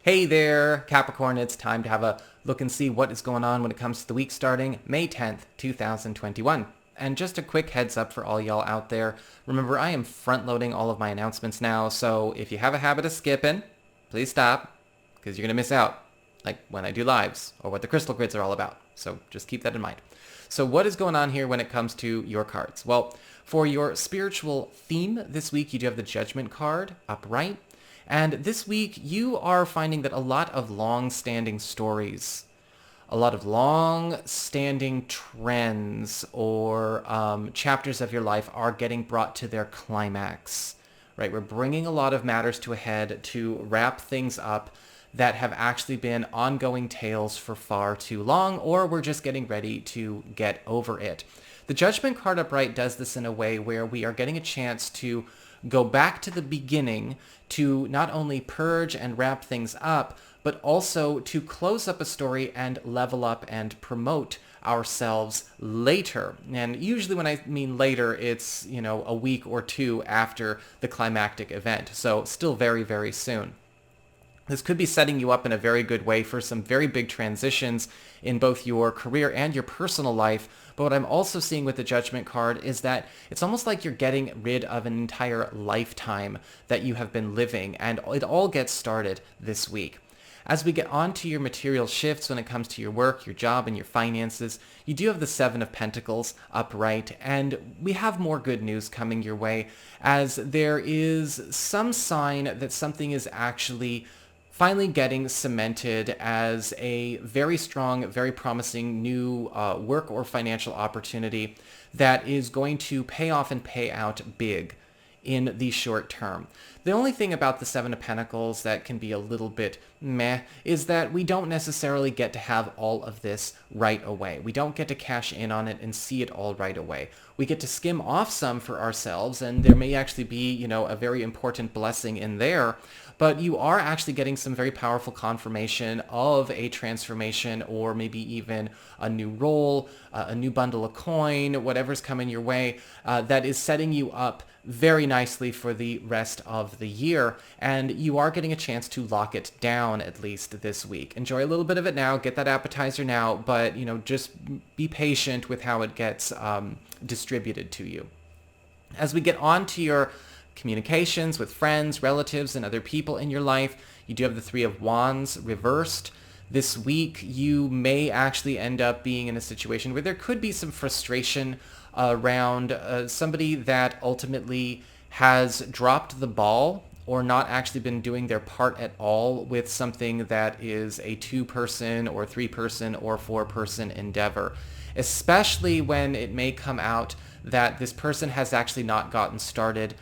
Hey there, Capricorn. It's time to have a look and see what is going on when it comes to the week starting May 10th, 2021. And just a quick heads up for all y'all out there. Remember, I am front loading all of my announcements now, so if you have a habit of skipping, please stop, because you're going to miss out, like when I do lives or what the crystal grids are all about. So just keep that in mind. So what is going on here when it comes to your cards? Well, for your spiritual theme this week, you do have the Judgment card upright. And this week, you are finding that a lot of long-standing stories, a lot of long-standing trends or chapters of your life are getting brought to their climax, right? We're bringing a lot of matters to a head to wrap things up that have actually been ongoing tales for far too long, or we're just getting ready to get over it. The Judgment card upright does this in a way where we are getting a chance to go back to the beginning to not only purge and wrap things up, but also to close up a story and level up and promote ourselves later. And usually when I mean later, it's, a week or two after the climactic event. So still very, very soon. This could be setting you up in a very good way for some very big transitions in both your career and your personal life. But what I'm also seeing with the Judgment card is that it's almost like you're getting rid of an entire lifetime that you have been living, and it all gets started this week. As we get on to your material shifts when it comes to your work, your job, and your finances, you do have the Seven of Pentacles upright, and we have more good news coming your way as there is some sign that something is actually finally getting cemented as a very strong, very promising new work or financial opportunity that is going to pay off and pay out big in the short term. The only thing about the Seven of Pentacles that can be a little bit meh is that we don't necessarily get to have all of this right away. We don't get to cash in on it and see it all right away. We get to skim off some for ourselves, and there may actually be, a very important blessing in there, but you are actually getting some very powerful confirmation of a transformation or maybe even a new role, a new bundle of coin, whatever's coming your way, that is setting you up very nicely for the rest of the year, and you are getting a chance to lock it down at least this week. Enjoy a little bit of it now, get that appetizer now, but just be patient with how it gets distributed to you. As we get on to your communications with friends, relatives, and other people in your life, you do have the Three of Wands reversed. This week, you may actually end up being in a situation where there could be some frustration around somebody that ultimately has dropped the ball or not actually been doing their part at all with something that is a 2-person or 3-person or 4-person endeavor, especially when it may come out that this person has actually not gotten started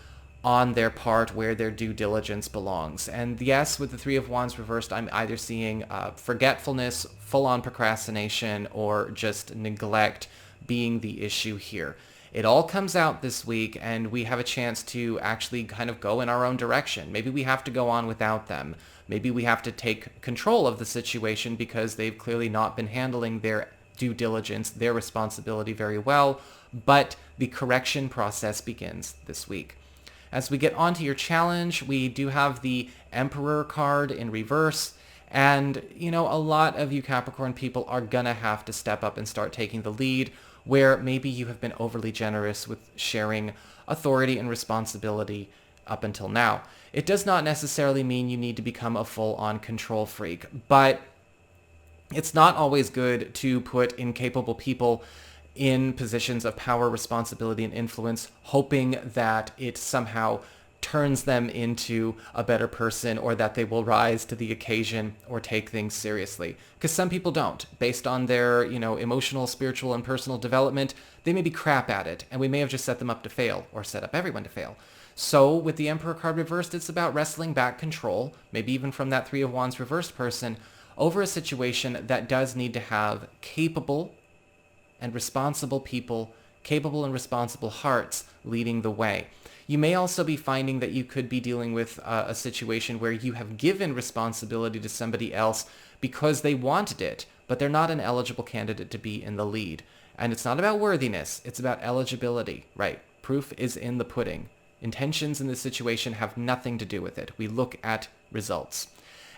on their part where their due diligence belongs. And yes, with the Three of Wands reversed, I'm either seeing forgetfulness, full-on procrastination, or just neglect being the issue here. It all comes out this week, and we have a chance to actually kind of go in our own direction. Maybe we have to go on without them. Maybe we have to take control of the situation because they've clearly not been handling their due diligence, their responsibility very well, but the correction process begins this week. As we get on to your challenge, we do have the Emperor card in reverse. And, a lot of you Capricorn people are going to have to step up and start taking the lead where maybe you have been overly generous with sharing authority and responsibility up until now. It does not necessarily mean you need to become a full-on control freak, but it's not always good to put incapable people in positions of power, responsibility, and influence, hoping that it somehow turns them into a better person or that they will rise to the occasion or take things seriously. Because some people don't. Based on their, emotional, spiritual, and personal development, they may be crap at it, and we may have just set them up to fail or set up everyone to fail. So with the Emperor card reversed, it's about wrestling back control, maybe even from that Three of Wands reversed person, over a situation that does need to have capable and responsible people, capable and responsible hearts leading the way. You may also be finding that you could be dealing with a situation where you have given responsibility to somebody else because they wanted it, but they're not an eligible candidate to be in the lead. And it's not about worthiness, it's about eligibility, right? Proof is in the pudding. Intentions in this situation have nothing to do with it. We look at results.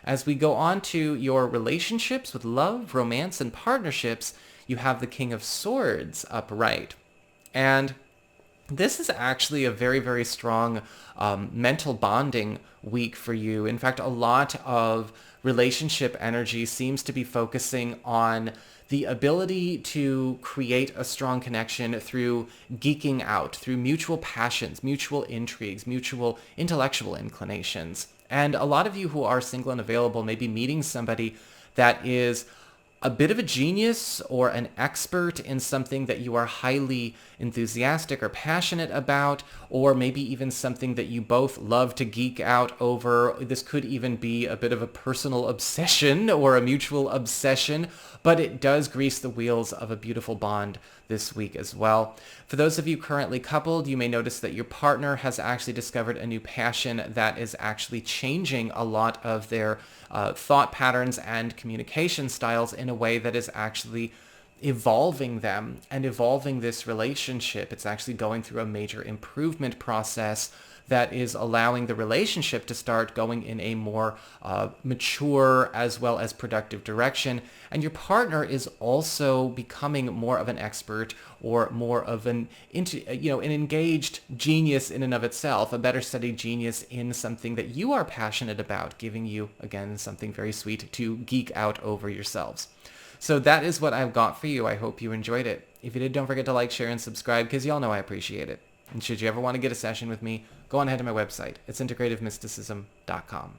As we go on to your relationships with love, romance, and partnerships, you have the King of Swords upright. And this is actually a very, very strong mental bonding week for you. In fact, a lot of relationship energy seems to be focusing on the ability to create a strong connection through geeking out, through mutual passions, mutual intrigues, mutual intellectual inclinations. And a lot of you who are single and available may be meeting somebody that is a bit of a genius or an expert in something that you are highly enthusiastic or passionate about, or maybe even something that you both love to geek out over. This could even be a bit of a personal obsession or a mutual obsession, but it does grease the wheels of a beautiful bond this week as well. For those of you currently coupled, you may notice that your partner has actually discovered a new passion that is actually changing a lot of their thought patterns and communication styles in a way that is actually evolving them and evolving this relationship. It's actually going through a major improvement process that is allowing the relationship to start going in a more mature as well as productive direction. And your partner is also becoming more of an expert or more of an engaged genius in and of itself, a better studied genius in something that you are passionate about, giving you, again, something very sweet to geek out over yourselves. So that is what I've got for you. I hope you enjoyed it. If you did, don't forget to like, share, and subscribe, because y'all know I appreciate it. And should you ever want to get a session with me, go on ahead to my website. It's integrativemysticism.com.